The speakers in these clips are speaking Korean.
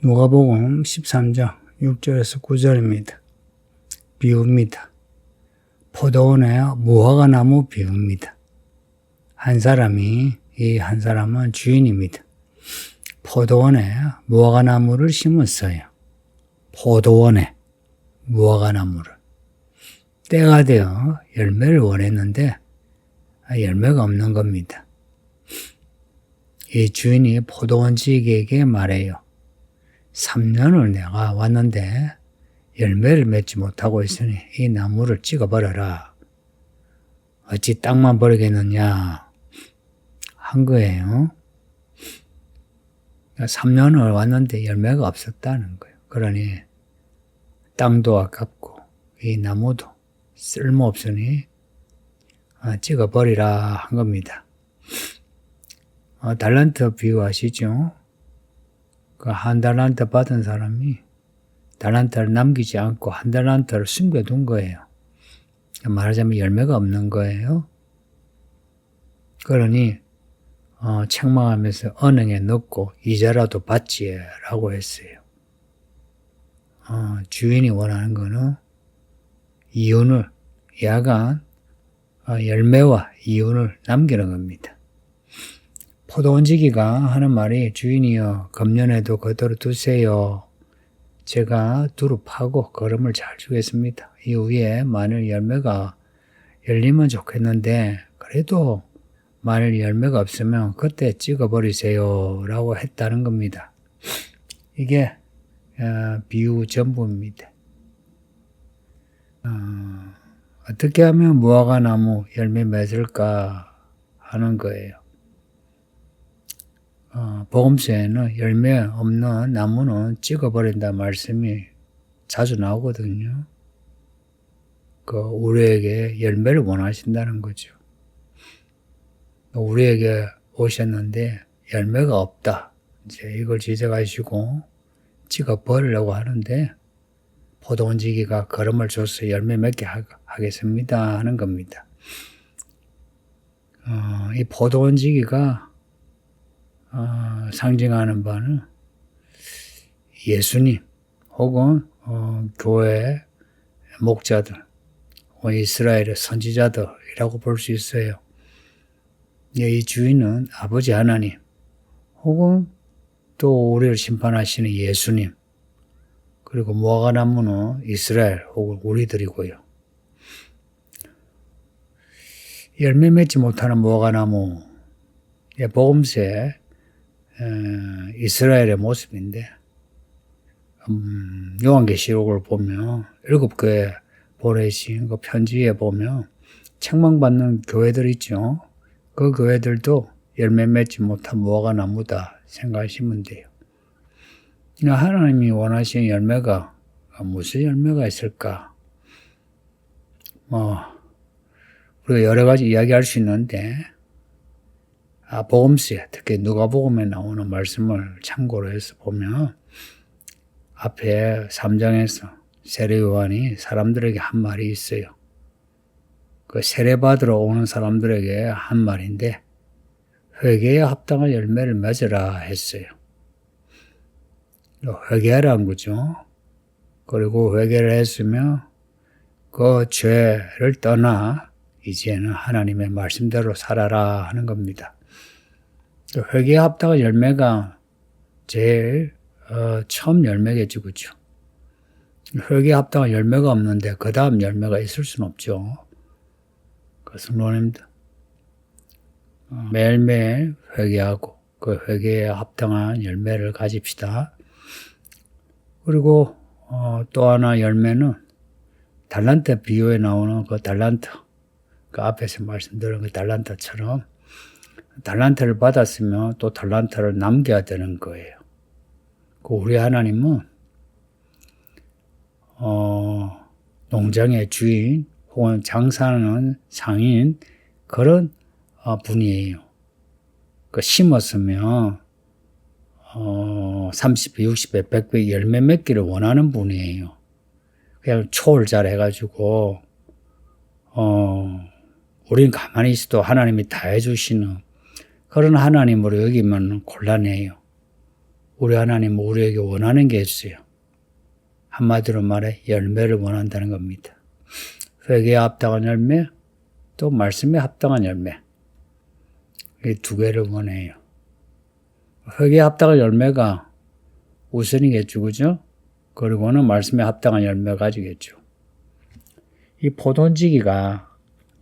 누가복음 13장 6절에서 9절입니다. 비유입니다. 포도원의 무화과나무 비유입니다. 한 사람은 주인입니다. 포도원에 무화과나무를 심었어요. 포도원에 무화과나무를. 때가 되어 열매를 원했는데 열매가 없는 겁니다. 이 주인이 포도원지기에게 말해요. 3년을 내가 왔는데 열매를 맺지 못하고 있으니 이 나무를 찍어버려라. 어찌 땅만 버리겠느냐 한 거예요. 3년을 왔는데 열매가 없었다는 거예요. 그러니 땅도 아깝고 이 나무도 쓸모없으니 찍어버리라 한 겁니다. 달란트 비유 아시죠? 그 한 달란트 받은 사람이 달란트를 남기지 않고 한 달란트를 숨겨둔 거예요. 말하자면 열매가 없는 거예요. 그러니 책망하면서 은행에 넣고 이자라도 받지라고 했어요. 주인이 원하는 거는 이윤을 야간 열매와 이윤을 남기는 겁니다. 포도원지기가 하는 말이 주인이여 금년에도 그대로 두세요. 제가 두루 파고 거름을 잘 주겠습니다. 이후에 만일 열매가 열리면 좋겠는데 그래도 만일 열매가 없으면 그때 찍어버리세요 라고 했다는 겁니다. 이게 비유 전부입니다. 어떻게 하면 무화과나무 열매 맺을까 하는 거예요. 복음서에는 열매 없는 나무는 찍어버린다 말씀이 자주 나오거든요. 우리에게 열매를 원하신다는 거죠. 우리에게 오셨는데 열매가 없다. 이제 이걸 지적하시고 찍어버리려고 하는데 포도원지기가 걸음을 줘서 열매 맺게 하겠습니다 하는 겁니다. 이 포도원지기가 상징하는 바는 예수님 혹은 교회 목자들, 이스라엘의 선지자들이라고 볼 수 있어요. 이 주인은 아버지 하나님 혹은 또 우리를 심판하시는 예수님, 그리고 무화과나무는 이스라엘 혹은 우리들이고요. 열매 맺지 못하는 무화과나무, 복음서에 이스라엘의 모습인데 요한계시록을 보면 7교회 보내신 그 편지에 보면 책망받는 교회들 있죠. 그 교회들도 열매 맺지 못한 무화과나무다 생각하시면 돼요. 하나님이 원하시는 열매가 무슨 열매가 있을까? 우리가 여러 가지 이야기할 수 있는데 복음서에 특히 누가복음에 나오는 말씀을 참고로 해서 보면 앞에 3장에서 세례요한이 사람들에게 한 말이 있어요. 그 세례받으러 오는 사람들에게 한 말인데 회개에 합당한 열매를 맺으라 했어요. 회개하라는 거죠. 그리고 회개를 했으면 그 죄를 떠나 이제는 하나님의 말씀대로 살아라 하는 겁니다. 회개에 합당한 열매가 제일 처음 열매겠죠, 그렇죠? 회개에 합당한 열매가 없는데 그 다음 열매가 있을 수는 없죠. 성도님들 매일매일 회개하고 그 회개에 합당한 열매를 가집시다. 그리고 또 하나 열매는 달란트 비유에 나오는 그 달란트, 그 앞에서 말씀드린 그 달란트처럼 달란트를 받았으면 또 달란트를 남겨야 되는 거예요. 우리 하나님은 농장의 주인 혹은 장사하는 상인 그런 분이에요. 심었으면 30배, 60배, 100배 열매 맺기를 원하는 분이에요. 그냥 초를 잘 해가지고 우린 가만히 있어도 하나님이 다 해주시는 그런 하나님으로 여기면 곤란해요. 우리 하나님은 우리에게 원하는 게 있어요. 한마디로 말해 열매를 원한다는 겁니다. 회개에 합당한 열매, 또 말씀에 합당한 열매. 이 두 개를 원해요. 회개에 합당한 열매가 우선이겠죠, 그죠? 그리고는 말씀에 합당한 열매 가지겠죠. 이 포도원지기가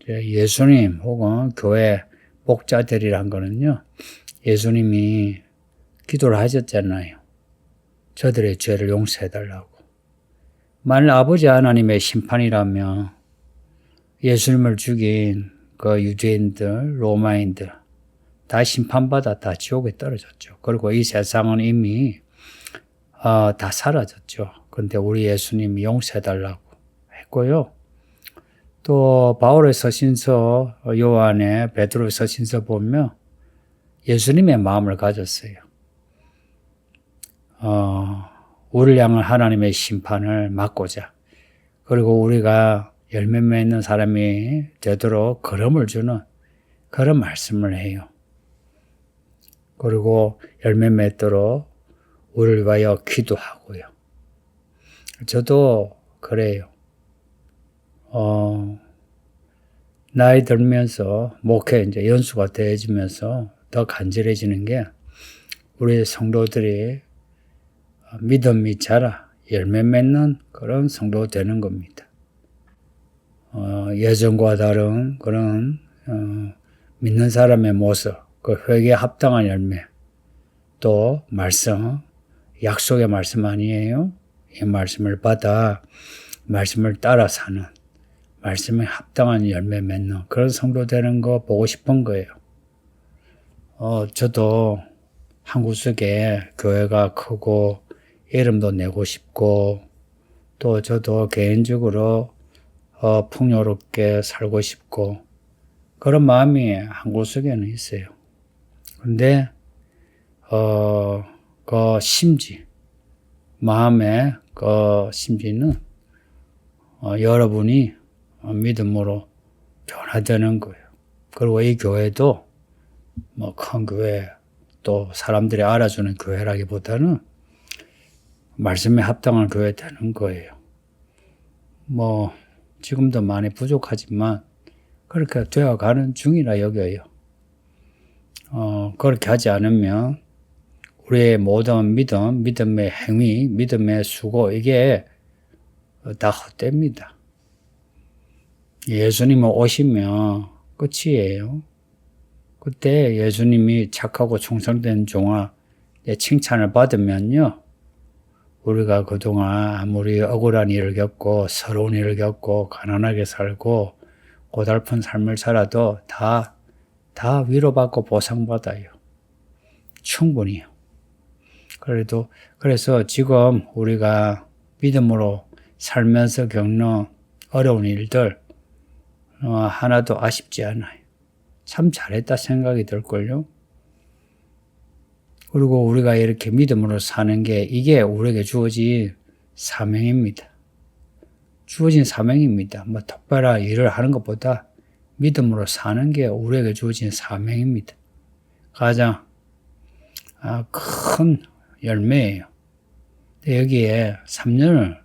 예수님 혹은 교회 목자들이란 거는요, 예수님이 기도를 하셨잖아요. 저들의 죄를 용서해달라고. 만일 아버지 하나님의 심판이라면 예수님을 죽인 그 유대인들, 로마인들 다 심판받아 다 지옥에 떨어졌죠. 그리고 이 세상은 이미 다 사라졌죠. 그런데 우리 예수님이 용서해달라고 했고요. 또 바울의 서신서, 요한의 베드로의 서신서 보면 예수님의 마음을 가졌어요. 우리를 향한 하나님의 심판을 막고자, 그리고 우리가 열매 맺는 사람이 되도록 걸음을 주는 그런 말씀을 해요. 그리고 열매 맺도록 우리를 위하여 기도하고요. 저도 그래요. 나이 들면서 목회 이제 연수가 되어지면서 더 간절해지는 게 우리 성도들이 믿음이 자라 열매 맺는 그런 성도 되는 겁니다. 예전과 다른 그런 믿는 사람의 모습, 그 회개에 합당한 열매, 또 말씀, 약속의 말씀 아니에요? 이 말씀을 받아 말씀을 따라 사는, 말씀에 합당한 열매 맺는 그런 성도 되는 거 보고 싶은 거예요. 저도 한국석에 교회가 크고 이름도 내고 싶고, 또 저도 개인적으로 풍요롭게 살고 싶고, 그런 마음이 한국석에는 있어요. 근데 그 심지, 마음의 그 심지는 여러분이 믿음으로 변화되는 거예요. 그리고 이 교회도 뭐 큰 교회, 또 사람들이 알아주는 교회라기보다는 말씀에 합당한 교회 되는 거예요. 뭐 지금도 많이 부족하지만 그렇게 되어가는 중이라 여겨요. 그렇게 하지 않으면 우리의 모든 믿음, 믿음의 행위, 믿음의 수고, 이게 다 헛됩니다. 예수님 오시면 끝이에요. 그때 예수님이 착하고 충성된 종아 칭찬을 받으면요, 우리가 그동안 아무리 억울한 일을 겪고 서러운 일을 겪고 가난하게 살고 고달픈 삶을 살아도 다 위로받고 보상받아요. 충분히요. 그래서 지금 우리가 믿음으로 살면서 겪는 어려운 일들 하나도 아쉽지 않아요. 참 잘했다 생각이 들걸요. 그리고 우리가 이렇게 믿음으로 사는 게 이게 우리에게 주어진 사명입니다. 주어진 사명입니다. 뭐 특별한 일을 하는 것보다 믿음으로 사는 게 우리에게 주어진 사명입니다. 가장 큰 열매예요. 여기에 3년을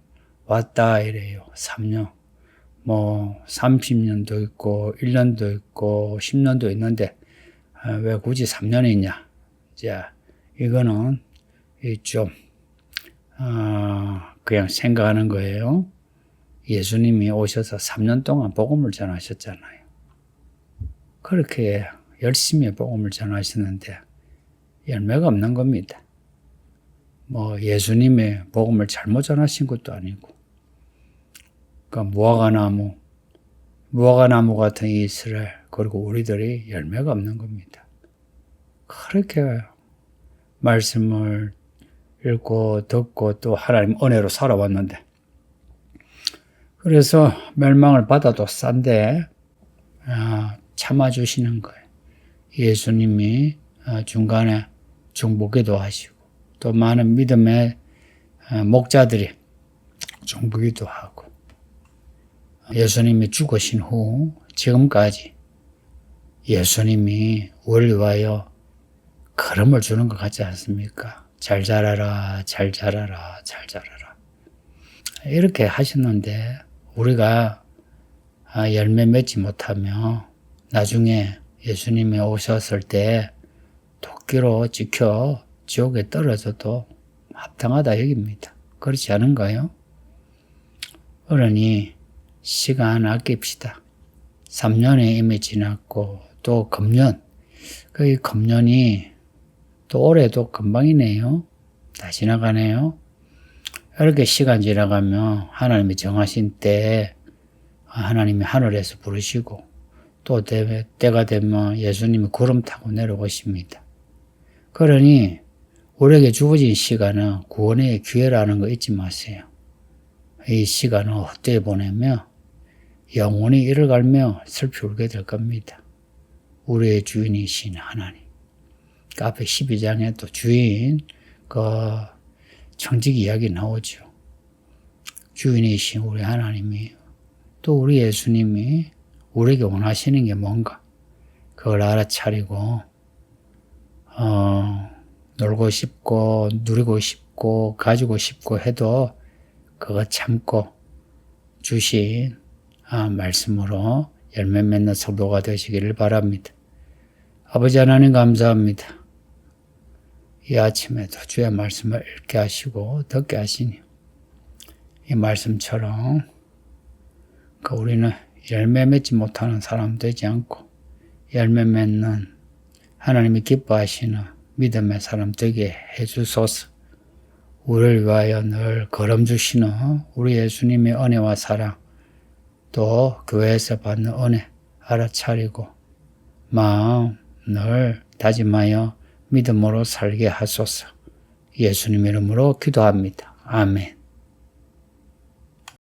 왔다 이래요. 3년. 뭐 30년도 있고 1년도 있고 10년도 있는데 왜 굳이 3년이냐. 자, 이거는 좀 그냥 생각하는 거예요. 예수님이 오셔서 3년 동안 복음을 전하셨잖아요. 그렇게 열심히 복음을 전하시는데 열매가 없는 겁니다. 뭐 예수님의 복음을 잘못 전하신 것도 아니고, 그러니까 무화과나무 같은 이스라엘, 그리고 우리들이 열매가 없는 겁니다. 그렇게 말씀을 읽고 듣고 또 하나님 은혜로 살아왔는데, 그래서 멸망을 받아도 싼데 참아주시는 거예요. 예수님이 중간에 중보기도 하시고, 또 많은 믿음의 목자들이 중보기도 하고, 예수님이 죽으신 후 지금까지 예수님이 우리를 위하여 걸음을 주는 것 같지 않습니까? 잘 자라라, 잘 자라라, 잘 자라라. 이렇게 하셨는데 우리가 열매 맺지 못하며 나중에 예수님이 오셨을 때 도끼로 찍혀 지옥에 떨어져도 합당하다 여깁니다. 그렇지 않은가요? 그러니 시간 아낍시다. 3년이 이미 지났고 또 금년, 그 금년이 또 올해도 금방이네요. 다 지나가네요. 이렇게 시간 지나가면 하나님이 정하신 때에 하나님이 하늘에서 부르시고 또 때가 되면 예수님이 구름 타고 내려오십니다. 그러니 우리에게 주어진 시간은 구원의 기회라는 거 잊지 마세요. 이 시간을 헛되이 보내며 영원히 이를 갈며 슬피 울게 될 겁니다. 우리의 주인이신 하나님. 그 앞에 12장에 또 주인 그 청지기 이야기 나오죠. 주인이신 우리 하나님이 또 우리 예수님이 우리에게 원하시는 게 뭔가 그걸 알아차리고 놀고 싶고 누리고 싶고 가지고 싶고 해도 그거 참고 주신 말씀으로 열매 맺는 성도가 되시기를 바랍니다. 아버지 하나님 감사합니다. 이 아침에도 주의 말씀을 읽게 하시고 듣게 하시니 이 말씀처럼 우리는 열매 맺지 못하는 사람 되지 않고 열매 맺는 하나님이 기뻐하시는 믿음의 사람 되게 해주소서. 우리를 위하여 늘 걸음 주시는 우리 예수님의 은혜와 사랑 또 교회에서 받는 은혜 알아차리고 마음 늘 다짐하여 믿음으로 살게 하소서. 예수님 이름으로 기도합니다. 아멘.